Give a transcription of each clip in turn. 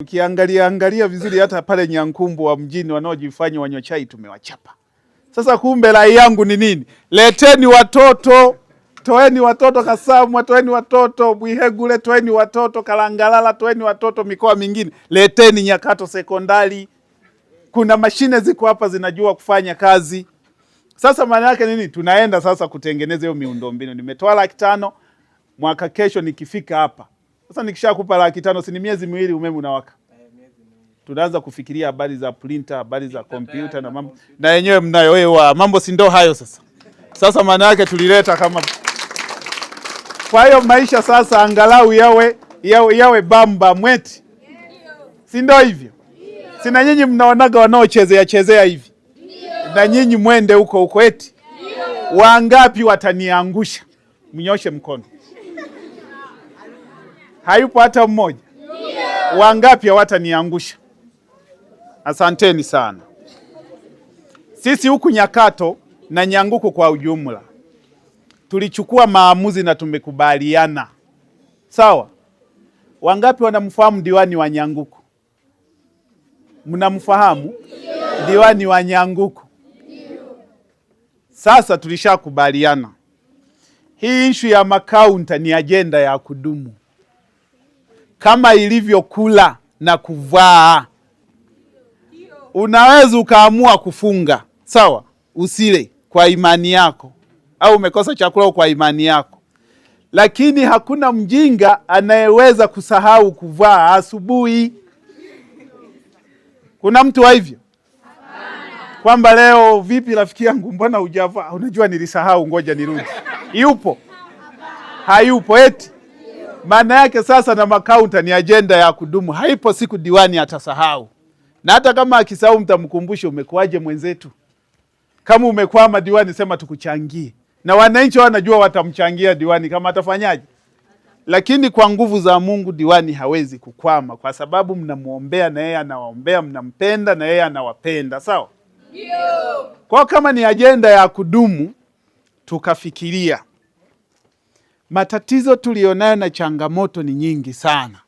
Ukiangalia vizuri hata pale Nyankumbu wa mjini wanaojifanya wanywa chai tumewachapa. Sasa kumbe rai yangu ni nini? Leteni watoto, toeni watoto Kasamwa, toeni watoto Bwihegule, toeni watoto Kalangalala, toeni watoto mikoa mingine. Leteni Nyakato sekondari. Kuna mashine ziko hapa zinajua kufanya kazi. Sasa maana yake nini? Tunaenda sasa kutengeneza hiyo miundombinu. Nimetoa 500,000 mwaka kesho nikifika hapa. Sasa nikishakupa 500,000 si ni miezi miwili umeme unawaka. Tunaanza kufikiria habari za printer, habari za kompyuta na mambo. Na yenyewe mnayo wewe mambo si ndo hayo sasa. Sasa maana yake tulileta kama. Kwa hiyo maisha sasa angalau yawe bamba mweti. Si ndo hivyo? Sina nyinyi mnaonaga wanaochezea hivi. Na nyinyi mwende huko eti. Wangapi wataniangusha? Mnyoshe mkono. Hayupo hata mmoja. Wangapi hawataniangusha? Asanteni sana. Sisi huku Nyakato na Nyanguku kwa ujumla tulichukua maamuzi na tumekubaliana. Sawa? Wangapi wanamfahamu diwani wa Nyanguku? Mnamfahamu? Diwani wa Nyanguku. Sasa tulishakubaliana. Hii issue ya makaunta ni agenda ya kudumu. Kama ilivyo kula na kuvaa. Unaweza ukaamua kufunga. Sawa? Usile kwa imani yako. Au umekosa chakula kwa imani yako. Lakini hakuna mjinga anayeweza kusahau kuvaa asubuhi. Kuna mtu wa hivyo? Kwamba leo vipi rafiki yangu mbona hujavaa? Unajua nilisahau ngoja nirudi. Yupo? Hayupo eti? Maana yake sasa na makaunta ni agenda ya kudumu. Haipo siku diwani atasahau. Na hata kama akisahau mtamkumbusha umekuaje mwenzetu. Kama umekwama diwani sema tukuchangie. Na wananchi wanajua watamchangia diwani kama atafanyaje. Lakini kwa nguvu za Mungu diwani hawezi kukwama kwa sababu mnamuombea na yeye anawaombea, mnampenda na yeye anawapenda. Sawa? Ndio. Kwa kama ni agenda ya kudumu tukafikiria. Matatizo tulionayo na changamoto ni nyingi sana.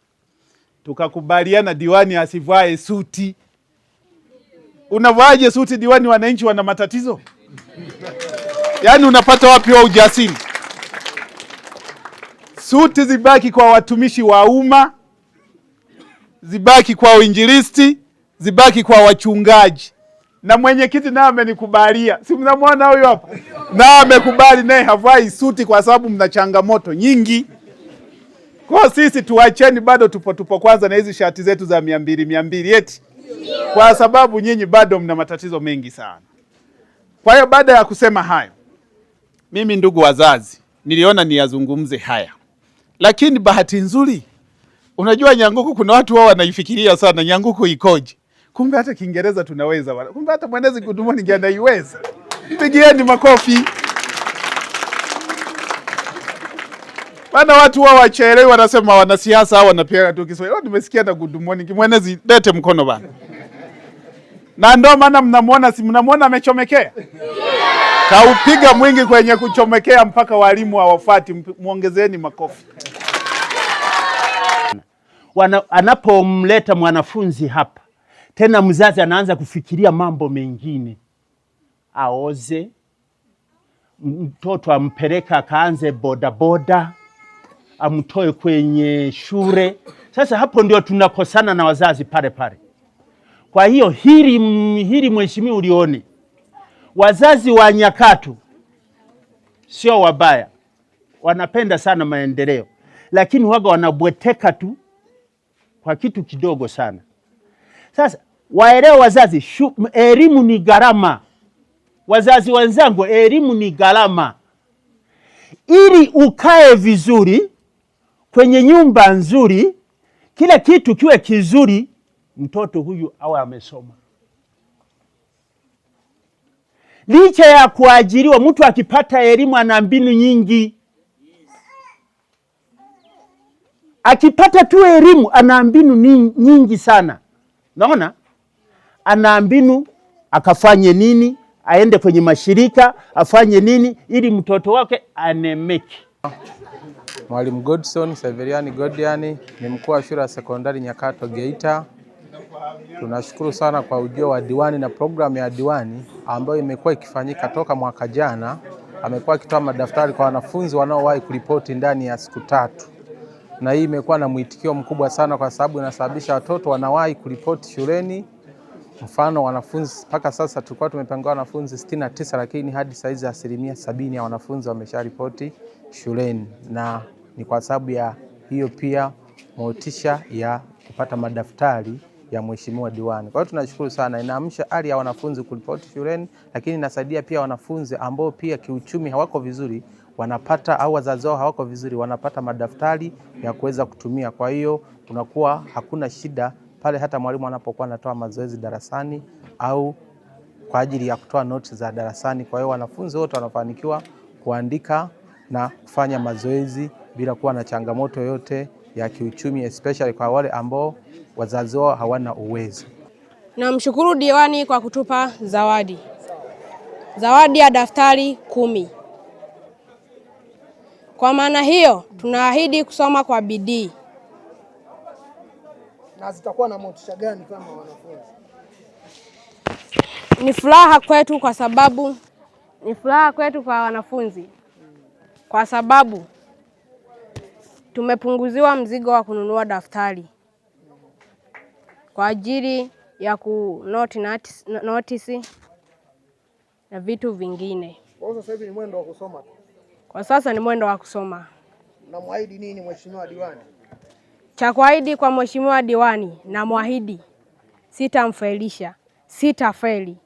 Tukakubaliana diwani asivae suti. Unavaaje suti diwani wananchi wana matatizo? Yaani unapata wapi wa ujasiri? Suti zibaki kwa watumishi wa umma, zibaki kwa uinjilisti, zibaki kwa wachungaji. Na mwenyekiti naye amenikubalia. Si mnamwona huyo hapa? Na amekubali naye havai suti kwa sababu mna changamoto nyingi. Kwa sisi tuacheni bado tupo kwanza na hizi shati zetu za 200 eti. Kwa sababu nyinyi bado mna matatizo mengi sana. Kwa hiyo baada ya kusema hayo, mimi ndugu wazazi, niliona niyazungumze haya. Lakini bahati nzuri, unajua Nyanguku kuna watu wao wanaifikiria sana Nyanguku ikoje. Kumbe hata Kiingereza tunaweza. Kumbe hata mwenezi kudumu ningeanaiweza. Mpigieni makofi. Bana watu wao wachelewe wanasema wanasiasa hao wanapiga tu Kiswahili. Nimesikia na good morning. Mwenezi lete mkono bana. Na ndio maana mnamuona amechomekea. Kaupiga mwingi kwenye kuchomekea mpaka walimu hawafuati. Muongezeeni makofi. Anapomleta mwanafunzi hapa, tena mzazi anaanza kufikiria mambo mengine. Aoze, mtoto ampeleka akaanze bodaboda, amtoe kwenye shule. Sasa hapo ndio tunakosana na wazazi pale. Kwa hiyo hili mheshimiwa ulione. Wazazi wa Nyakato sio wabaya. Wanapenda sana maendeleo. Lakini waga wanabweteka tu kwa kitu kidogo sana. Sasa waelewa wazazi, elimu ni gharama. Wazazi wenzangu, elimu ni gharama. Ili ukae vizuri kwenye nyumba nzuri, kila kitu kiwe kizuri, mtoto huyu awe amesoma. Licha ya kuajiriwa, mtu akipata elimu ana mbinu nyingi. Akipata tu elimu ana mbinu nyingi sana. Naona? Ana mbinu akafanye nini, aende kwenye mashirika, afanye nini ili mtoto wake anemeki. Mwalimu Godson Severiani Godiani, ni mkuu wa shule ya sekondari Nyakato Geita. Tunashukuru sana kwa ujio wa diwani na programu ya diwani ambayo imekuwa ikifanyika toka mwaka jana. Amekuwa akitoa madaftari kwa wanafunzi wanaowahi kuripoti ndani ya siku 3. Na hii imekuwa na mwitikio mkubwa sana kwa sababu inasababisha watoto wanawahi kuripoti shuleni. Mfano wanafunzi mpaka sasa tulikuwa tumepangiwa wanafunzi 69, lakini hadi saizi 70% ya wanafunzi wamesharipoti shuleni, na ni kwa sababu ya hiyo pia motisha ya kupata madaftari ya mheshimiwa diwani. Kwa hiyo tunashukuru sana, inaamsha hali ya wanafunzi kuripoti shuleni, lakini inasaidia pia wanafunzi ambao pia kiuchumi hawako vizuri wanapata, au wazazi wao hawako vizuri wanapata madaftari ya kuweza kutumia. Kwa hiyo kunakuwa hakuna shida pale hata mwalimu anapokuwa anatoa mazoezi darasani au kwa ajili ya kutoa notes za darasani. Kwa hiyo wanafunzi wote wanafanikiwa kuandika na kufanya mazoezi bila kuwa na changamoto yote ya kiuchumi, especially kwa wale ambao wazazi wao hawana uwezo. Namshukuru diwani kwa kutupa zawadi ya daftari 10. Kwa maana hiyo tunaahidi kusoma kwa bidii. Na zitakuwa na motisha gani kama wanafunzi? Ni furaha kwetu kwa wanafunzi kwa sababu tumepunguziwa mzigo wa kununua daftari kwa ajili ya notice na vitu vingine. Kwa sasa hivi ni mwendo wa kusoma tu. Kwa sasa ni mwendo wa kusoma. Na muahidi nini mheshimiwa diwani? Cha kuahidi kwa mheshimiwa diwani, na muahidi sitamfelisha, sitafeli.